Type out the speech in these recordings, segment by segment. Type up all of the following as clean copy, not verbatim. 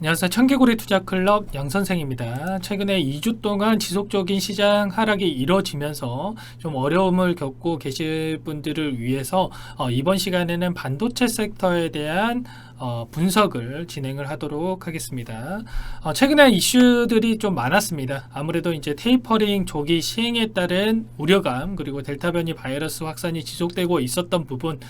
안녕하세요. 청개구리 투자클럽 양선생입니다. 최근에 2주 동안 지속적인 시장 하락이 이뤄지면서 좀 어려움을 겪고 계실 분들을 위해서 이번 시간에는 반도체 섹터에 대한 분석을 진행을 하도록 하겠습니다. 최근에 이슈들이 좀 많았습니다. 아무래도 이제 테이퍼링 조기 시행에 따른 우려감, 그리고 델타 변이 바이러스 확산이 지속되고 있었던 부분,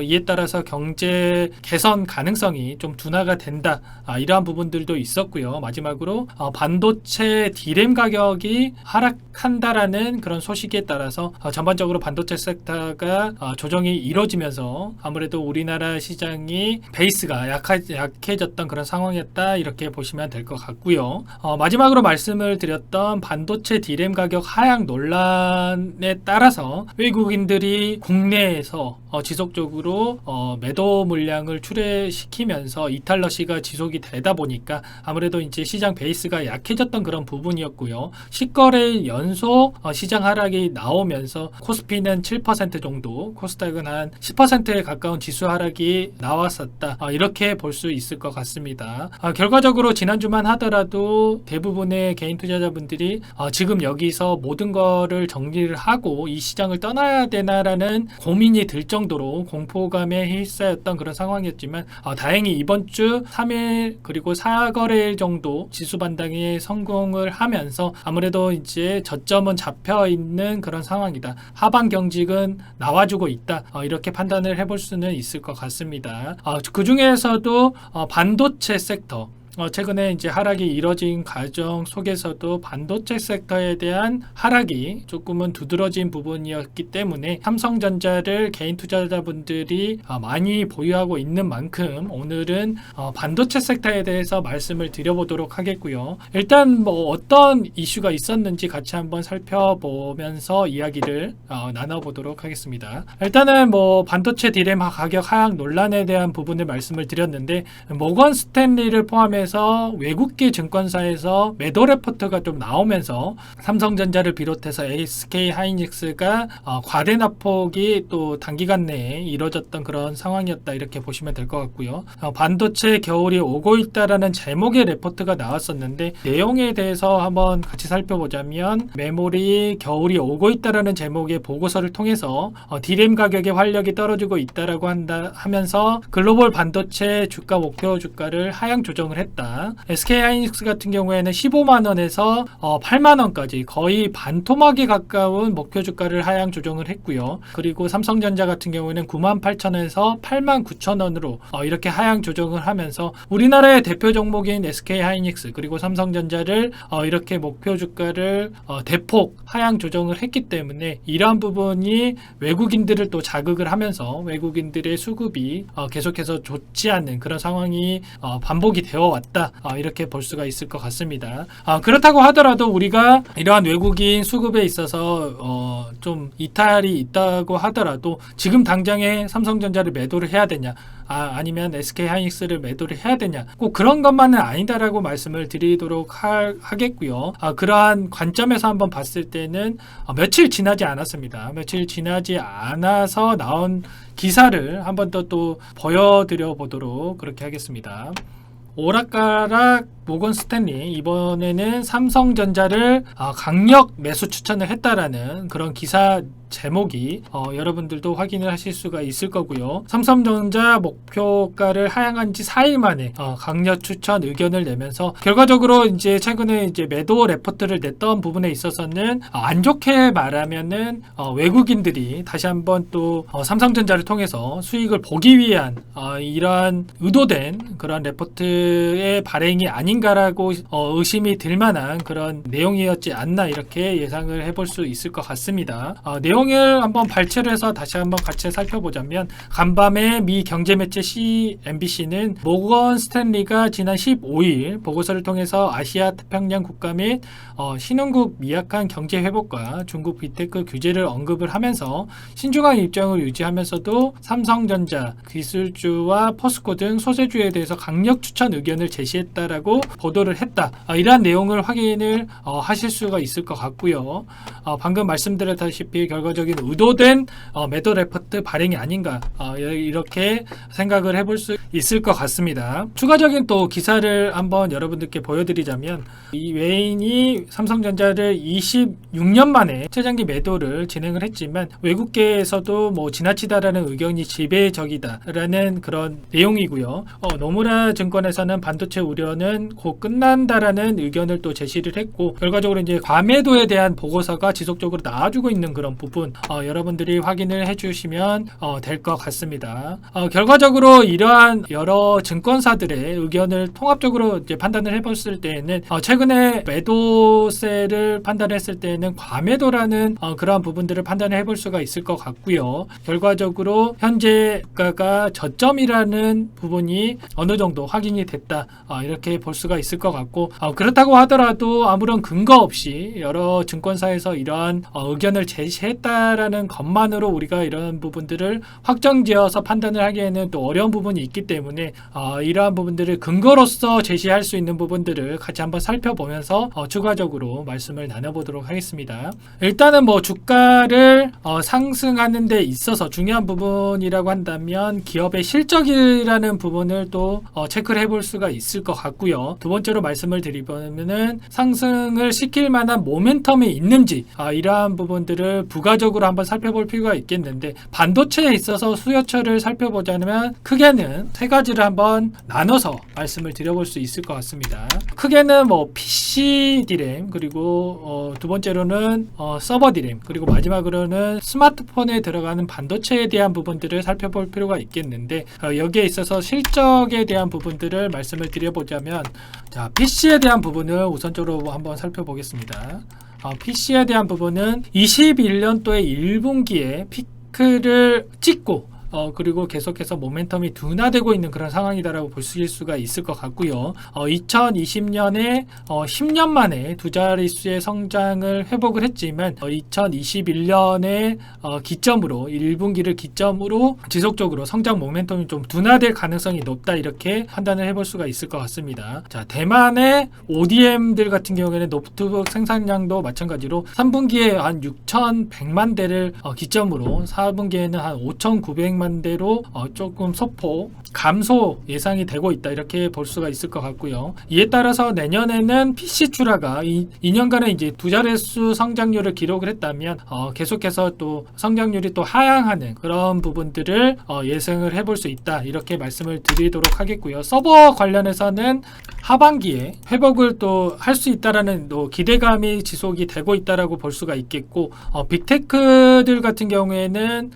이에 따라서 경제 개선 가능성이 좀 둔화가 된다, 이러한 부분들도 있었고요. 마지막으로 반도체 D램 가격이 하락한다라는 그런 소식에 따라서 전반적으로 반도체 섹터가 조정이 이뤄지면서 아무래도 우리나라 시장이 베이스가 약해졌던 그런 상황이었다, 이렇게 보시면 될 것 같고요. 마지막으로 말씀을 드렸던 반도체 D램 가격 하향 논란에 따라서 외국인들이 국내에서 지속적으로 매도 물량을 출회시키면서 이탈러시가 지속이 되다 보니까 아무래도 이제 시장 베이스가 약해졌던 그런 부분이었고요. 10거래일 연속 시장 하락이 나오면서 코스피는 7% 정도, 코스닥은 한 10%에 가까운 지수 하락이 나왔었다, 이렇게 볼 수 있을 것 같습니다. 결과적으로 지난주만 하더라도 대부분의 개인 투자자분들이 지금 여기서 모든 거를 정리를 하고 이 시장을 떠나야 되나라는 고민이 들 정도로 공포감에 휩싸였던 그런 상황이었지만 다행히 이번 주 3일 그리고 4거래일 정도 지수 반등에 성공을 하면서 아무래도 이제 저점은 잡혀 있는 그런 상황이다, 하방 경직은 나와주고 있다, 이렇게 판단을 해볼 수는 있을 것 같습니다. 그 중에서도 반도체 섹터, 최근에 이제 하락이 이뤄진 과정 속에서도 반도체 섹터에 대한 하락이 조금은 두드러진 부분이었기 때문에 삼성전자를 개인 투자자분들이 많이 보유하고 있는 만큼 오늘은 반도체 섹터에 대해서 말씀을 드려보도록 하겠고요. 일단 어떤 이슈가 있었는지 같이 한번 살펴보면서 이야기를 나눠보도록 하겠습니다. 일단은 반도체 D램 가격 하락 논란에 대한 부분을 말씀을 드렸는데, 모건 스탠리를 포함해 외국계 증권사에서 매도 레포트가 좀 나오면서 삼성전자를 비롯해서 SK 하이닉스가 과대 낙폭이 또 단기간 내에 이뤄졌던 그런 상황이었다, 이렇게 보시면 될 것 같고요. 반도체 겨울이 오고 있다라는 제목의 레포트가 나왔었는데, 내용에 대해서 한번 같이 살펴보자면 메모리 겨울이 오고 있다라는 제목의 보고서를 통해서 D램 가격의 활력이 떨어지고 있다라고 하면서 글로벌 반도체 주가 목표 주가를 하향 조정을 했다. SK 하이닉스 같은 경우에는 15만원에서 8만원까지 거의 반토막에 가까운 목표 주가를 하향 조정을 했고요. 그리고 삼성전자 같은 경우에는 98,000원에서 89,000원으로 이렇게 하향 조정을 하면서 우리나라의 대표 종목인 SK 하이닉스 그리고 삼성전자를 이렇게 목표 주가를 대폭 하향 조정을 했기 때문에 이러한 부분이 외국인들을 또 자극을 하면서 외국인들의 수급이 계속해서 좋지 않는 그런 상황이 반복이 되어 왔다, 이렇게 볼 수가 있을 것 같습니다. 그렇다고 하더라도 우리가 이러한 외국인 수급에 있어서 좀 이탈이 있다고 하더라도 지금 당장에 삼성전자를 매도를 해야 되냐, 아니면 SK 하이닉스를 매도를 해야 되냐, 꼭 그런 것만은 아니다라고 말씀을 드리도록 하겠고요. 그러한 관점에서 한번 봤을 때는 며칠 지나지 않았습니다. 며칠 지나지 않아서 나온 기사를 한번 더 또 보여드려 보도록 그렇게 하겠습니다. 오락가락 모건 스탠리, 이번에는 삼성전자를 강력 매수 추천을 했다라는 그런 기사 제목이 여러분들도 확인을 하실 수가 있을 거고요. 삼성전자 목표가를 하향한 지 4일 만에 강력 추천 의견을 내면서 결과적으로 이제 최근에 이제 매도 레포트를 냈던 부분에 있어서는 안 좋게 말하면은 외국인들이 다시 한번 또 삼성전자를 통해서 수익을 보기 위한 이러한 의도된 그런 레포트의 발행이 아닌가라고 의심이 들 만한 그런 내용이었지 않나, 이렇게 예상을 해볼 수 있을 것 같습니다. 내용을 한번 발췌를 해서 다시 한번 같이 살펴보자면, 간밤에 미 경제매체 CNBC는 모건 스탠리가 지난 15일 보고서를 통해서 아시아 태평양 국가 및 신흥국 미약한 경제 회복과 중국 빅테크 규제를 언급을 하면서 신중한 입장을 유지하면서도 삼성전자, 기술주와 포스코 등 소재주에 대해서 강력 추천 의견을 제시했다라고 보도를 했다. 이러한 내용을 확인을 하실 수가 있을 것 같고요. 방금 말씀드렸다시피 결과적인 의도된 매도 레포트 발행이 아닌가 이렇게 생각을 해볼 수 있을 것 같습니다. 추가적인 또 기사를 한번 여러분들께 보여드리자면 이 외인이 삼성전자를 26년 만에 최장기 매도를 진행을 했지만 외국계에서도 뭐 지나치다라는 의견이 지배적이다라는 그런 내용이고요. 노무라 증권에서는 반도체 우려는 곧 끝난다라는 의견을 또 제시를 했고 결과적으로 이제 과매도에 대한 보고서가 지속적으로 나와주고 있는 그런 부분 여러분들이 확인을 해주시면 될 것 같습니다. 결과적으로 이러한 여러 증권사들의 의견을 통합적으로 이제 판단을 해봤을 때에는 최근에 매도세를 판단했을 때에는 과매도라는 그러한 부분들을 판단을 해볼 수가 있을 것 같고요. 결과적으로 현재 주가가 저점이라는 부분이 어느 정도 확인이 됐다 이렇게 볼 수가 있을 것 같고 그렇다고 하더라도 아무런 근거 없이 여러 증권사에서 이러한 의견을 제시했다라는 것만으로 우리가 이런 부분들을 확정지어서 판단을 하기에는 또 어려운 부분이 있기 때문에 이러한 부분들을 근거로서 제시할 수 있는 부분들을 같이 한번 살펴보면서 추가적으로 말씀을 나눠보도록 하겠습니다. 일단은 뭐 주가를 상승하는 데 있어서 중요한 부분이라고 한다면 기업의 실적이라는 부분을 또 체크를 해볼 수가 있을 것 같고요. 두 번째로 말씀을 드리면은 상승을 시킬 만한 모멘텀이 있는지 이러한 부분들을 부가적으로 한번 살펴볼 필요가 있겠는데 반도체에 있어서 수요처를 살펴보자면 크게는 세 가지를 한번 나눠서 말씀을 드려볼 수 있을 것 같습니다. 크게는 뭐 PC 디램 그리고 두 번째로는 서버 디램 그리고 마지막으로는 스마트폰에 들어가는 반도체에 대한 부분들을 살펴볼 필요가 있겠는데 여기에 있어서 실적에 대한 부분들을 말씀을 드려보자면 자, PC에 대한 부분을 우선적으로 한번 살펴보겠습니다. PC에 대한 부분은 21년도에 1분기에 피크를 찍고 그리고 계속해서 모멘텀이 둔화되고 있는 그런 상황이다라고 보실 수가 있을 것 같고요. 2020년에 10년 만에 두 자릿수의 성장을 회복을 했지만 2021년에 기점으로 1분기를 기점으로 지속적으로 성장 모멘텀이 좀 둔화될 가능성이 높다 이렇게 판단을 해볼 수가 있을 것 같습니다. 자, 대만의 ODM들 같은 경우에는 노트북 생산량도 마찬가지로 3분기에 한 6,100만 대를 기점으로 4분기에는 한 5,900만 대로 조금 소폭 감소 예상이 되고 있다 이렇게 볼 수가 있을 것 같고요. 이에 따라서 내년에는 PC 출하가 2년간의 이제 두 자릿수 성장률을 기록을 했다면 계속해서 또 성장률이 또 하향하는 그런 부분들을 예상을 해볼 수 있다 이렇게 말씀을 드리도록 하겠고요. 서버 관련해서는 하반기에 회복을 또 할 수 있다라는 또 기대감이 지속이 되고 있다라고 볼 수가 있겠고 빅테크들 같은 경우에는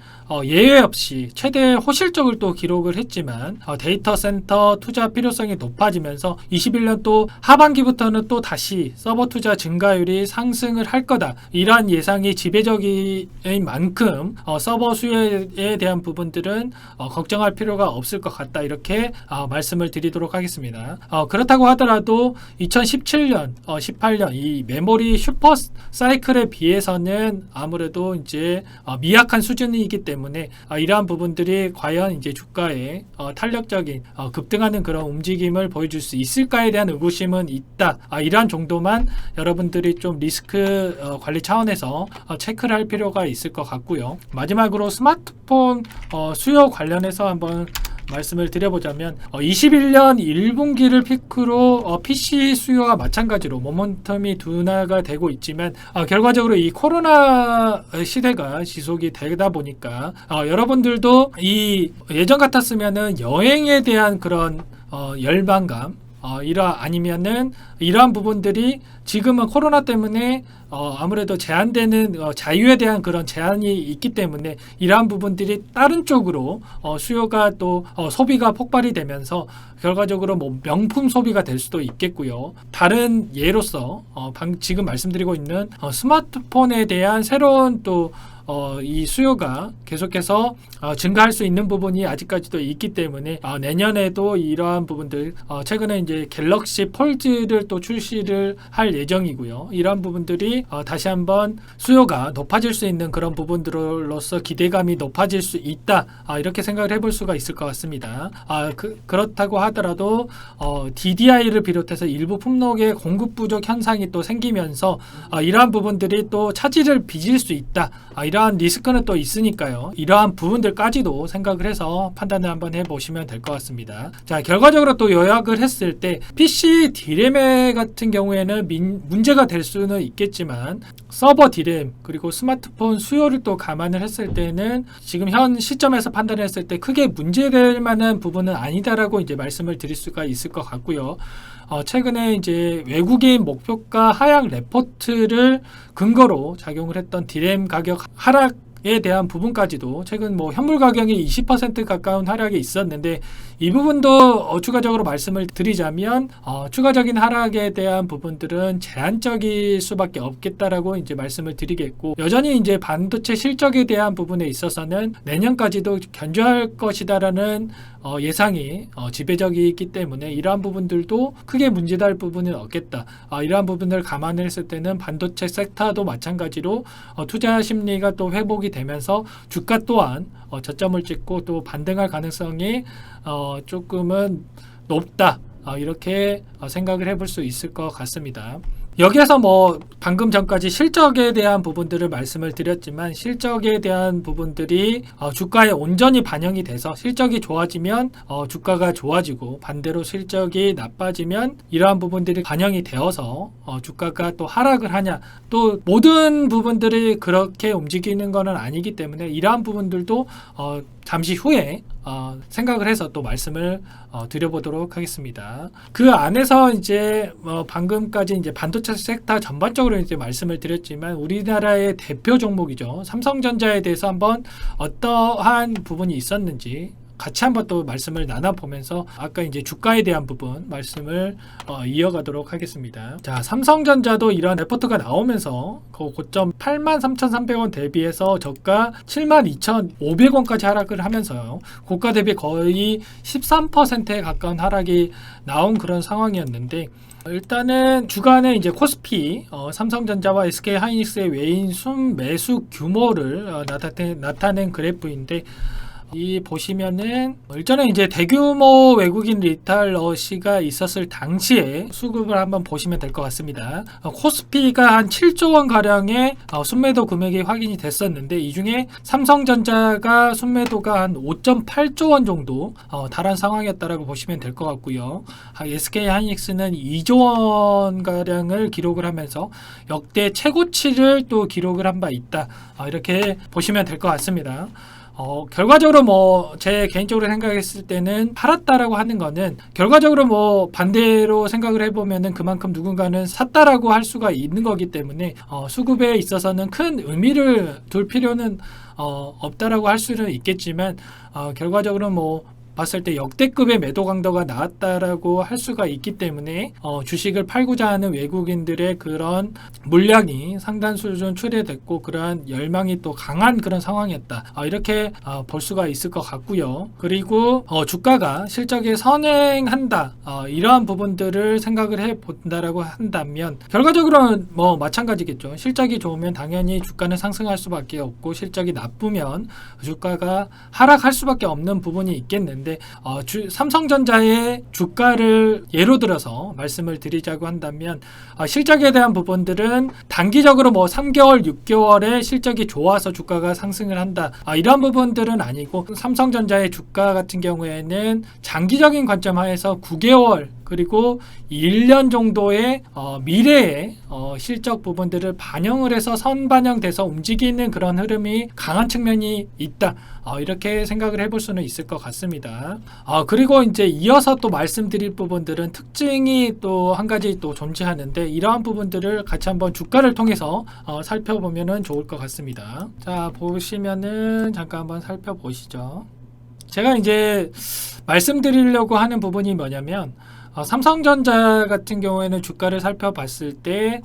예외 없이 최대 호실적을 또 기록을 했지만 데이터 센터 투자 필요성이 높아지면서 21년도 하반기부터는 또 다시 서버 투자 증가율이 상승을 할 거다. 이러한 예상이 지배적인 만큼 서버 수요에 대한 부분들은 걱정할 필요가 없을 것 같다. 이렇게 말씀을 드리도록 하겠습니다. 그렇다고 하더라도 2017년, 18년 이 메모리 슈퍼 사이클에 비해서는 아무래도 이제 미약한 수준이기 때문에 이러한 부분들이 과연 이제 주가에 탄력적인 급등하는 그런 움직임을 보여줄 수 있을까에 대한 의구심은 있다. 이러한 정도만 여러분들이 좀 리스크 관리 차원에서 체크를 할 필요가 있을 것 같고요. 마지막으로 스마트폰 수요 관련해서 한번 말씀을 드려보자면 21년 1분기를 피크로 PC 수요와 마찬가지로 모멘텀이 둔화가 되고 있지만 결과적으로 이 코로나 시대가 지속이 되다 보니까 여러분들도 이 예전 같았으면은 여행에 대한 그런 열망감 아니면은 이러한 부분들이 지금은 코로나 때문에 아무래도 제한되는 자유에 대한 그런 제한이 있기 때문에 이러한 부분들이 다른 쪽으로 수요가 또 소비가 폭발이 되면서 결과적으로 뭐 명품 소비가 될 수도 있겠고요. 다른 예로서 지금 말씀드리고 있는 스마트폰에 대한 새로운 또 이 수요가 계속해서 증가할 수 있는 부분이 아직까지도 있기 때문에 내년에도 이러한 부분들 최근에 이제 갤럭시 폴드를 또 출시를 할 예정이고요. 이러한 부분들이 다시 한번 수요가 높아질 수 있는 그런 부분들로서 기대감이 높아질 수 있다. 이렇게 생각을 해볼 수가 있을 것 같습니다. 그렇다고 하더라도 DDI를 비롯해서 일부 품목의 공급 부족 현상이 또 생기면서 이러한 부분들이 또 차질을 빚을 수 있다. 이러한 리스크는 또 있으니까요. 이러한 부분들까지도 생각을 해서 판단을 한번 해보시면 될 것 같습니다. 자, 결과적으로 또 요약을 했을 때 PC D램 같은 경우에는 문제가 될 수는 있겠지만 서버 D램 그리고 스마트폰 수요를 또 감안을 했을 때는 지금 현 시점에서 판단했을 때 크게 문제될 만한 부분은 아니다라고 이제 말씀을 드릴 수가 있을 것 같고요. 최근에 이제 외국인 목표가 하향 레포트를 근거로 작용을 했던 D램 가격 하락에 대한 부분까지도 최근 뭐 현물 가격이 20% 가까운 하락이 있었는데 이 부분도 추가적으로 말씀을 드리자면 추가적인 하락에 대한 부분들은 제한적일 수밖에 없겠다라고 이제 말씀을 드리겠고 여전히 이제 반도체 실적에 대한 부분에 있어서는 내년까지도 견조할 것이다라는 예상이 지배적이기 때문에 이러한 부분들도 크게 문제될 부분은 없겠다. 이러한 부분을 감안을 했을 때는 반도체 섹터도 마찬가지로 투자 심리가 또 회복이 되면서 주가 또한 저점을 찍고 또 반등할 가능성이 조금은 높다. 이렇게 생각을 해볼 수 있을 것 같습니다. 여기에서 뭐 방금 전까지 실적에 대한 부분들을 말씀을 드렸지만 실적에 대한 부분들이 주가에 온전히 반영이 돼서 실적이 좋아지면 주가가 좋아지고 반대로 실적이 나빠지면 이러한 부분들이 반영이 되어서 주가가 또 하락을 하냐 또 모든 부분들이 그렇게 움직이는 것은 아니기 때문에 이러한 부분들도 잠시 후에 생각을 해서 또 말씀을 드려보도록 하겠습니다. 그 안에서 이제 방금까지 이제 반도체 섹터 전반적으로 이제 말씀을 드렸지만 우리나라의 대표 종목이죠. 삼성전자에 대해서 한번 어떠한 부분이 있었는지 같이 한번 또 말씀을 나눠보면서 아까 이제 주가에 대한 부분 말씀을 이어가도록 하겠습니다. 자, 삼성전자도 이런 레포트가 나오면서 그 고점 83,300원 대비해서 저가 72,500원까지 하락을 하면서요. 고가 대비 거의 13%에 가까운 하락이 나온 그런 상황이었는데 일단은 주간에 이제 코스피 삼성전자와 SK하이닉스의 외인 순매수 규모를 나타낸 그래프인데 이 보시면은 일전에 이제 대규모 외국인 리테일러시가 있었을 당시에 수급을 한번 보시면 될 것 같습니다. 코스피가 한 7조 원 가량의 순매도 금액이 확인이 됐었는데 이 중에 삼성전자가 순매도가 한 5.8조 원 정도 달한 상황이었다라고 보시면 될 것 같고요. SK하이닉스는 2조 원 가량을 기록을 하면서 역대 최고치를 또 기록을 한 바 있다. 이렇게 보시면 될 것 같습니다. 결과적으로 뭐 제 개인적으로 생각했을 때는 팔았다라고 하는 거는 결과적으로 뭐 반대로 생각을 해보면은 그만큼 누군가는 샀다라고 할 수가 있는 거기 때문에 수급에 있어서는 큰 의미를 둘 필요는 없다라고 할 수는 있겠지만 결과적으로 뭐 봤을 때 역대급의 매도 강도가 나왔다라고 할 수가 있기 때문에 주식을 팔고자 하는 외국인들의 그런 물량이 상당 수준 출회됐고 그러한 열망이 또 강한 그런 상황이었다. 이렇게 볼 수가 있을 것 같고요. 그리고 주가가 실적에 선행한다. 이러한 부분들을 생각을 해본다라고 한다면 결과적으로는 뭐 마찬가지겠죠. 실적이 좋으면 당연히 주가는 상승할 수밖에 없고 실적이 나쁘면 주가가 하락할 수밖에 없는 부분이 있겠는데 삼성전자의 주가를 예로 들어서 말씀을 드리자고 한다면 실적에 대한 부분들은 단기적으로 뭐 3개월, 6개월에 실적이 좋아서 주가가 상승을 한다. 이런 부분들은 아니고 삼성전자의 주가 같은 경우에는 장기적인 관점 하에서 9개월 그리고 1년 정도의 미래의 실적 부분들을 반영을 해서 선반영돼서 움직이는 그런 흐름이 강한 측면이 있다. 이렇게 생각을 해볼 수는 있을 것 같습니다. 그리고 이제 이어서 또 말씀드릴 부분들은 특징이 또 한 가지 또 존재하는데 이러한 부분들을 같이 한번 주가를 통해서 살펴보면은 좋을 것 같습니다. 자, 보시면은 잠깐 한번 살펴보시죠. 제가 이제 말씀드리려고 하는 부분이 뭐냐면 삼성전자 같은 경우에는 주가를 살펴봤을 때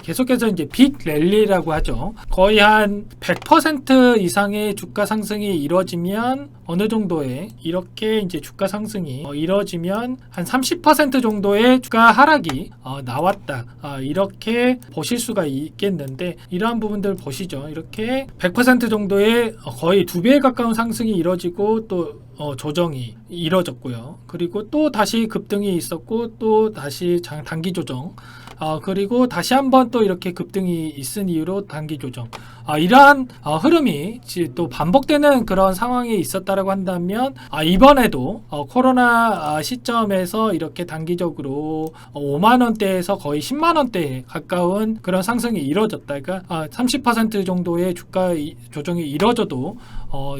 계속해서 이제 빅 랠리라고 하죠. 거의 한 100% 이상의 주가 상승이 이루어지면 어느 정도의 이렇게 이제 주가 상승이 이루어지면 한 30% 정도의 주가 하락이 나왔다. 이렇게 보실 수가 있겠는데 이러한 부분들 보시죠. 이렇게 100% 정도의 거의 2배에 가까운 상승이 이루어지고 또 조정이 이뤄졌고요. 그리고 또 다시 급등이 있었고 또 다시 단기 조정. 그리고 다시 한번 또 이렇게 급등이 있은 이유로 단기 조정. 이러한 흐름이 또 반복되는 그런 상황이 있었다라고 한다면 이번에도 코로나 시점에서 이렇게 단기적으로 5만 원대에서 거의 10만 원대에 가까운 그런 상승이 이루어졌다가 30% 정도의 주가 조정이 이루어져도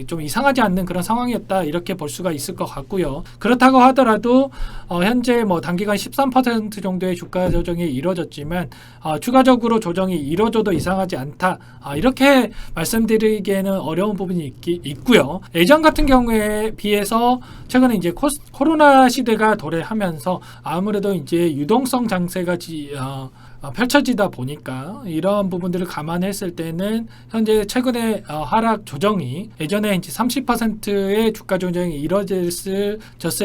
좀 이상하지 않는 그런 상황이었다 이렇게 볼 수가 있을 것 같고요. 그렇다고 하더라도 현재 뭐 단기간 13% 정도의 주가 조정이 이루어졌지만 추가적으로 조정이 이루어져도 이상하지 않다 이렇게 말씀드리기에는 어려운 부분이 있고요. 예전 같은 경우에 비해서 최근에 이제 코로나 시대가 도래하면서 아무래도 이제 유동성 장세가 펼쳐지다 보니까 이런 부분들을 감안했을 때는 현재 최근에 하락 조정이 예전에 이제 30%의 주가 조정이 이루어졌을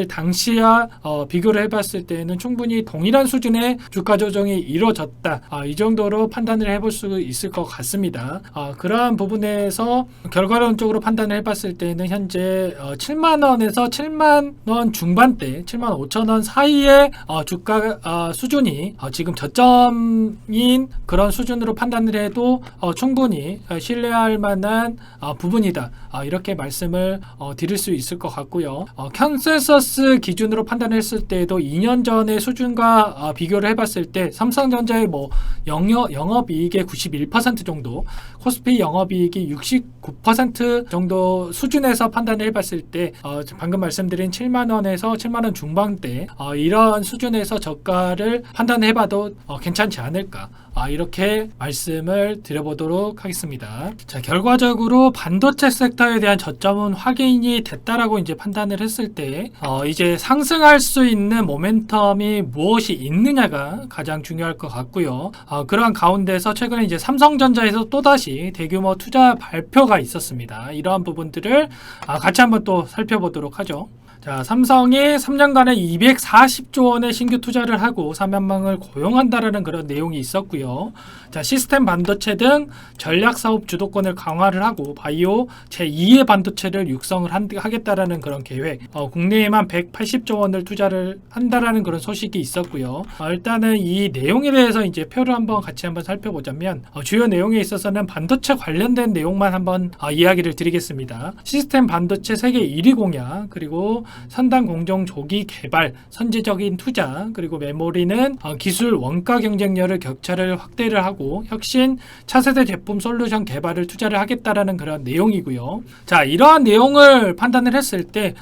당시와 비교를 해봤을 때는 충분히 동일한 수준의 주가 조정이 이루어졌다. 이 정도로 판단을 해볼 수 있을 것 같습니다. 그러한 부분에서 결과론적으로 판단을 해봤을 때는 현재 7만 원에서 7만 원 중반대, 7만 5천 원 사이의 주가 수준이 지금 저점 인 그런 수준으로 판단을 해도 충분히 신뢰할 만한 부분이다. 이렇게 말씀을 드릴 수 있을 것 같고요. 컨센서스 기준으로 판단했을 때도 2년 전의 수준과 비교를 해봤을 때 삼성전자의 뭐 영업이익의 91% 정도, 코스피 영업이익이 69% 정도 수준에서 판단을 해봤을 때 방금 말씀드린 7만 원에서 7만 원 중반대 이런 수준에서 저가를 판단해봐도 괜찮지 않을까 이렇게 말씀을 드려보도록 하겠습니다. 자, 결과적으로 반도체 섹터에 대한 저점은 확인이 됐다라고 이제 판단을 했을 때 이제 상승할 수 있는 모멘텀이 무엇이 있느냐가 가장 중요할 것 같고요. 그러한 가운데서 최근에 이제 삼성전자에서 또다시 대규모 투자 발표가 있었습니다. 이러한 부분들을 같이 한번 또 살펴보도록 하죠. 자, 삼성이 3년간에 240조 원의 신규 투자를 하고 4만 명을 고용한다라는 그런 내용이 있었고요. 자, 시스템 반도체 등 전략 사업 주도권을 강화를 하고 바이오 제2의 반도체를 육성을 하겠다라는 그런 계획. 국내에만 180조 원을 투자를 한다라는 그런 소식이 있었고요. 일단은 이 내용에 대해서 이제 표를 같이 한번 살펴보자면 주요 내용에 있어서는 반도체 관련된 내용만 한번 이야기를 드리겠습니다. 시스템 반도체 세계 1위 공약, 그리고 선단 공정 조기 개발, 선제적인 투자, 그리고 메모리는 기술 원가 경쟁력을 격차를 확대를 하고 혁신 차세대 제품 솔루션 개발을 투자를 하겠다라는 그런 내용이고요. 자, 이러한 내용을 판단을 했을 때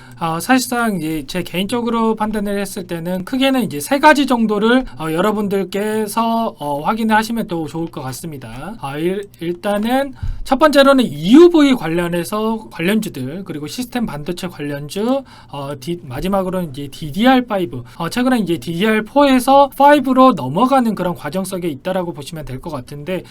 사실상 이제 제 개인적으로 판단을 했을 때는 크게는 이제 세 가지 정도를 여러분들께서 확인을 하시면 또 좋을 것 같습니다. 일단은 첫 번째로는 EUV 관련해서 관련주들, 그리고 시스템 반도체 관련주, 마지막으로는 이제 DDR5. 최근에 이제 DDR4에서 5로 넘어가는 그런 과정 속에 있다라고 보시면 될 것 같은데,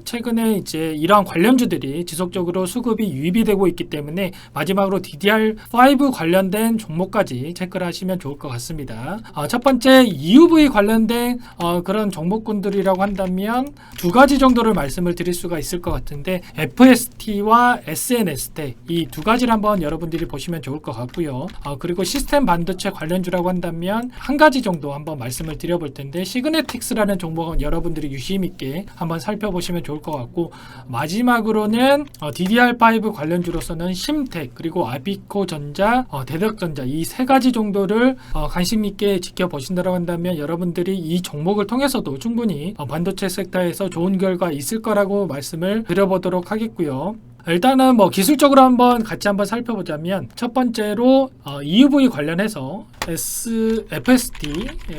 최근에 이제 이러한 관련주들이 지속적으로 수급이 유입이 되고 있기 때문에 마지막으로 DDR5 관련된 종목까지 체크를 하시면 좋을 것 같습니다. 첫 번째 EUV 관련된 그런 종목군들이라고 한다면 두 가지 정도를 말씀을 드릴 수가 있을 것 같은데, FST와 SNST 이 두 가지를 한번 여러분들이 보시면 좋을 것 같고요. 그리고 시스템 반도체 관련주라고 한다면 한 가지 정도 한번 말씀을 드려볼 텐데, 시그네틱스라는 종목은 여러분들이 유심 있게 한번 살펴보시면 좋을 것 같고, 마지막으로는 DDR5 관련주로서는 심텍, 그리고 아비코전자, 대덕전자 이 세 가지 정도를 관심 있게 지켜보신다고 한다면 여러분들이 이 종목을 통해서도 충분히 반도체 섹터에서 좋은 결과 있을 거라고 말씀을 드려보도록 하겠고요. 일단은 뭐 기술적으로 한번 같이 한번 살펴보자면 첫 번째로 EUV 관련해서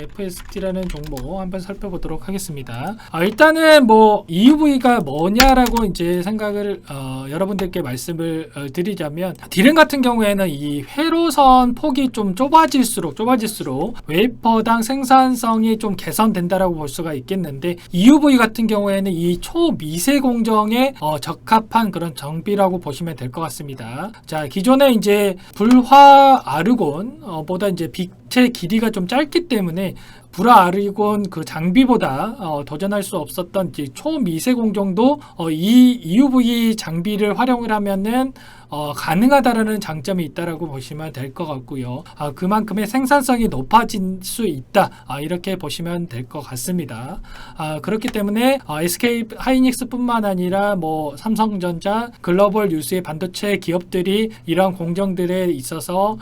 FST라는 종목 한번 살펴보도록 하겠습니다. 일단은 뭐 EUV가 뭐냐라고 이제 생각을 여러분들께 말씀을 드리자면 D램 같은 경우에는 이 회로선 폭이 좀 좁아질수록 웨이퍼당 생산성이 좀 개선된다라고 볼 수가 있겠는데 EUV 같은 경우에는 이 초미세 공정에 적합한 그런 정비라고 보시면 될 것 같습니다. 자, 기존에 이제 불화 아르곤 보다 이제 빛의 길이가 좀 짧기 때문에 불화 아르곤 그 장비보다 도전할 수 없었던 이제 초미세 공정도 이 EUV 장비를 활용을 하면은 가능하다라는 장점이 있다라고 보시면 될 것 같고요. 그만큼의 생산성이 높아질 수 있다. 이렇게 보시면 될 것 같습니다. 그렇기 때문에 SK 하이닉스뿐만 아니라 뭐 삼성전자, 글로벌 유수의 반도체 기업들이 이러한 공정들에 있어서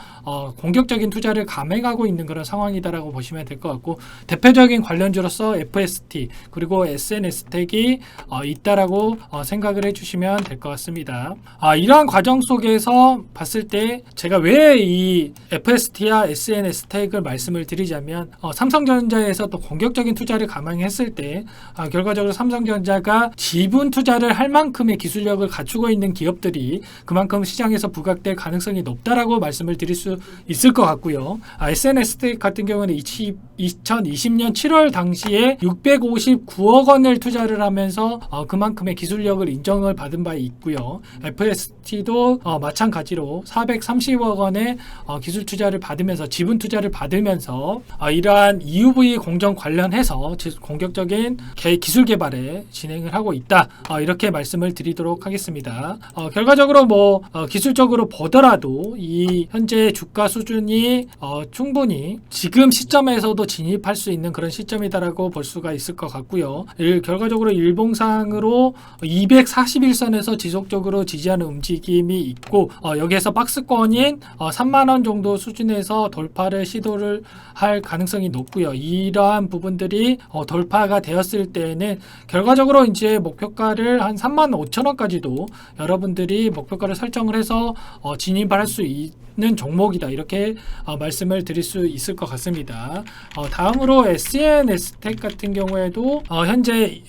공격적인 투자를 감행하고 있는 그런 상황이다라고 보시면 될 것 같고 대표적인 관련주로서 FST 그리고 SNS텍이 있다라고 생각을 해주시면 될 것 같습니다. 이러한 과정 속에서 봤을 때 제가 왜 이 FST와 SNS텍을 말씀을 드리자면 삼성전자에서 또 공격적인 투자를 감행했을 때 결과적으로 삼성전자가 지분 투자를 할 만큼의 기술력을 갖추고 있는 기업들이 그만큼 시장에서 부각될 가능성이 높다라고 말씀을 드릴 수 있을 것 같고요. SNS텍 같은 경우는 2020년 7월 당시에 659억 원을 투자를 하면서 그만큼의 기술력을 인정을 받은 바 있고요. FST도 마찬가지로 430억 원의 기술 투자를 받으면서 지분 투자를 받으면서 이러한 EUV 공정 관련해서 공격적인 기술 개발에 진행을 하고 있다. 이렇게 말씀을 드리도록 하겠습니다. 결과적으로 뭐 기술적으로 보더라도 이 현재 주가 수준이 충분히 지금 시점에서도 진입할 수 있는 그런 시점이다라고 볼 수가 있을 것 같고요. 결과적으로 일봉상으로 241선에서 지속적으로 지지하는 움직임이 있고 여기에서 박스권인 3만원 정도 수준에서 돌파를 시도를 할 가능성이 높고요. 이러한 부분들이 돌파가 되었을 때에는 결과적으로 이제 목표가를 한 35,000원까지도 여러분들이 목표가를 설정을 해서 진입할 수 있는 종목이다. 이렇게 말씀을 드릴 수 있을 것 같습니다. 다음으로 SNS텍 같은 경우에도 현재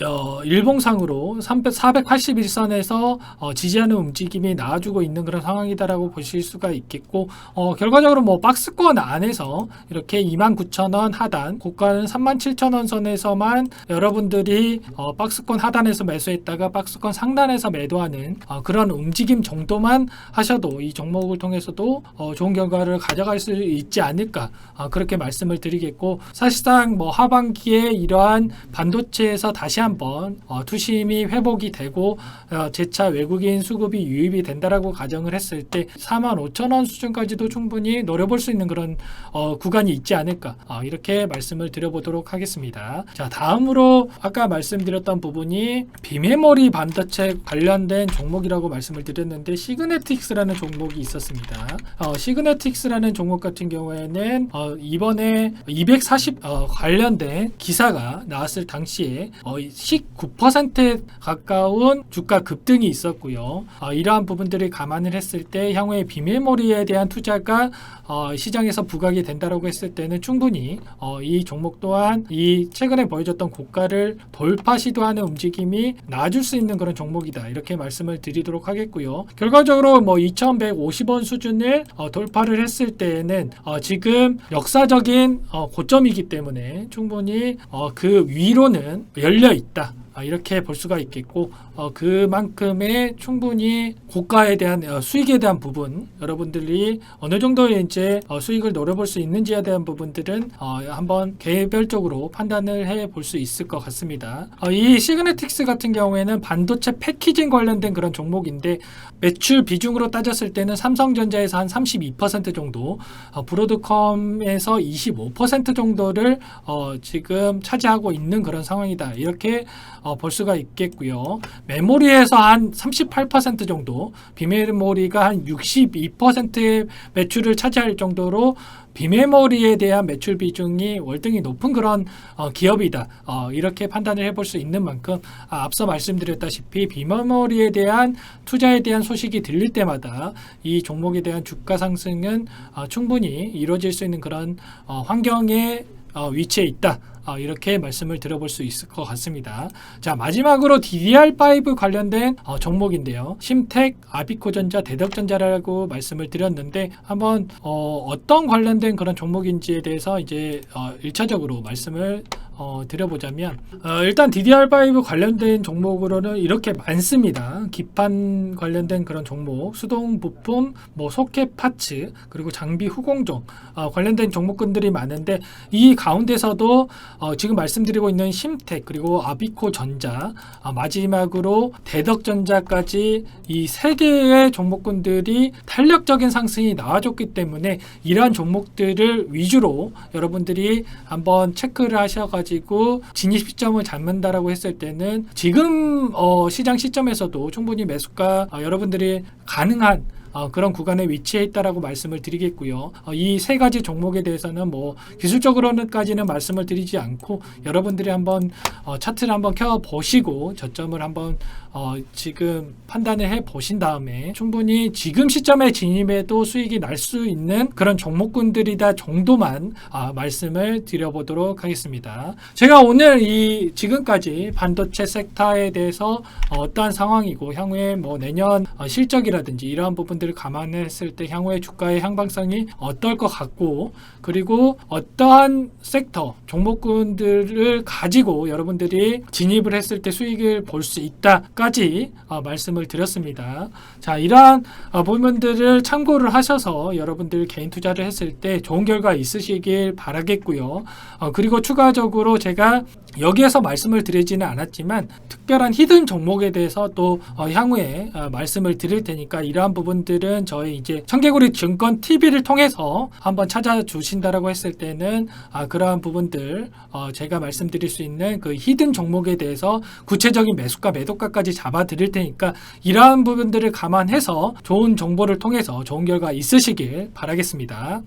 일봉상으로 481선에서 지지하는 움직임이 나와주고 있는 그런 상황이다라고 보실 수가 있겠고 결과적으로 뭐 박스권 안에서 이렇게 29,000원 하단 고가는 37,000원 선에서만 여러분들이 박스권 하단에서 매수했다가 박스권 상단에서 매도하는 그런 움직임 정도만 하셔도 이 종목을 통해서도 좋은 결과를 가져갈 수 있지 않을까 그렇게 말씀을 드리겠고 사실상 뭐 하반기에 이러한 반도체에서 다시 한번 투심이 회복이 되고 재차 외국인 수급이 유입이 된다라고 가정을 했을 때 45,000원 수준까지도 충분히 노려볼 수 있는 그런 구간이 있지 않을까 이렇게 말씀을 드려보도록 하겠습니다. 자, 다음으로 아까 말씀드렸던 부분이 비메모리 반도체 관련된 종목이라고 말씀을 드렸는데 시그네틱스라는 종목이 있었습니다. 시그네틱스라는 종목 같은 경우에는 이번에 240 관련된 기사가 나왔을 당시에 19% 가까운 주가 급등이 있었고요. 이러한 부분들을 감안을 했을 때 향후에 비메모리에 대한 투자가 시장에서 부각이 된다라고 했을 때는 충분히 이 종목 또한 이 최근에 보여줬던 고가를 돌파 시도하는 움직임이 나아질 수 있는 그런 종목이다. 이렇게 말씀을 드리도록 하겠고요. 결과적으로 뭐 2,150원 수준을 돌파를 했을 때에는 지금 역사적인 고점이기 때문에 충분히 그 위로는 열려 있다. 이렇게 볼 수가 있겠고 그만큼의 충분히 고가에 대한 수익에 대한 부분 여러분들이 어느 정도의 이제 수익을 노려볼 수 있는지에 대한 부분들은 한번 개별적으로 판단을 해 볼 수 있을 것 같습니다. 이 시그네틱스 같은 경우에는 반도체 패키징 관련된 그런 종목인데 매출 비중으로 따졌을 때는 삼성전자에서 한 32% 정도 브로드컴에서 25% 정도를 지금 차지하고 있는 그런 상황이다. 이렇게 볼 수가 있겠고요. 메모리에서 한 38% 정도, 비메모리가 한 62%의 매출을 차지할 정도로 비메모리에 대한 매출 비중이 월등히 높은 그런 기업이다. 이렇게 판단을 해볼 수 있는 만큼 앞서 말씀드렸다시피 비메모리에 대한 투자에 대한 소식이 들릴 때마다 이 종목에 대한 주가 상승은 충분히 이루어질 수 있는 그런 환경에 위치해 있다. 이렇게 말씀을 드려볼 수 있을 것 같습니다. 자, 마지막으로 DDR5 관련된 종목인데요. 심텍, 아비코전자, 대덕전자라고 말씀을 드렸는데 한번 어떤 관련된 그런 종목인지에 대해서 이제 1차적으로 말씀을 드려보자면 일단 DDR5 관련된 종목으로는 이렇게 많습니다. 기판 관련된 그런 종목, 수동 부품, 소켓 파츠, 그리고 장비 후공종 관련된 종목군들이 많은데 이 가운데서도 지금 말씀드리고 있는 심텍 그리고 아비코전자 마지막으로 대덕전자까지 이 세 개의 종목군들이 탄력적인 상승이 나와줬기 때문에 이러한 종목들을 위주로 여러분들이 한번 체크를 하셔가지고 진입 시점을 잡는다라고 했을 때는 지금 시장 시점에서도 충분히 매수가 여러분들이 가능한 그런 구간에 위치해 있다라고 말씀을 드리겠고요. 이 세 가지 종목에 대해서는 기술적으로는까지는 말씀을 드리지 않고 여러분들이 한번 차트를 한번 켜 보시고 저점을 한번 지금 판단을 해 보신 다음에 충분히 지금 시점에 진입해도 수익이 날 수 있는 그런 종목군들이다 정도만 말씀을 드려보도록 하겠습니다. 제가 오늘 지금까지 반도체 섹터에 대해서 어떠한 상황이고 향후에 내년 실적이라든지 이러한 부분들을 감안했을 때 향후의 주가의 향방성이 어떨 것 같고 그리고 어떠한 섹터 종목군들을 가지고 여러분들이 진입을 했을 때 수익을 볼 수 있다까지 말씀을 드렸습니다. 자, 이러한 부분들을 참고를 하셔서 여러분들 개인 투자를 했을 때 좋은 결과 있으시길 바라겠고요. 그리고 추가적으로 제가 여기에서 말씀을 드리지는 않았지만 특별한 히든 종목에 대해서 또 향후에 말씀을 드릴 테니까 이러한 부분들은 저희 이제 청개구리 증권 TV를 통해서 한번 찾아주신다라고 했을 때는 그러한 부분들 제가 말씀드릴 수 있는 그 히든 종목에 대해서 구체적인 매수가 매도가까지 잡아 드릴 테니까 이러한 부분들을 감안해서 좋은 정보를 통해서 좋은 결과 있으시길 바라겠습니다.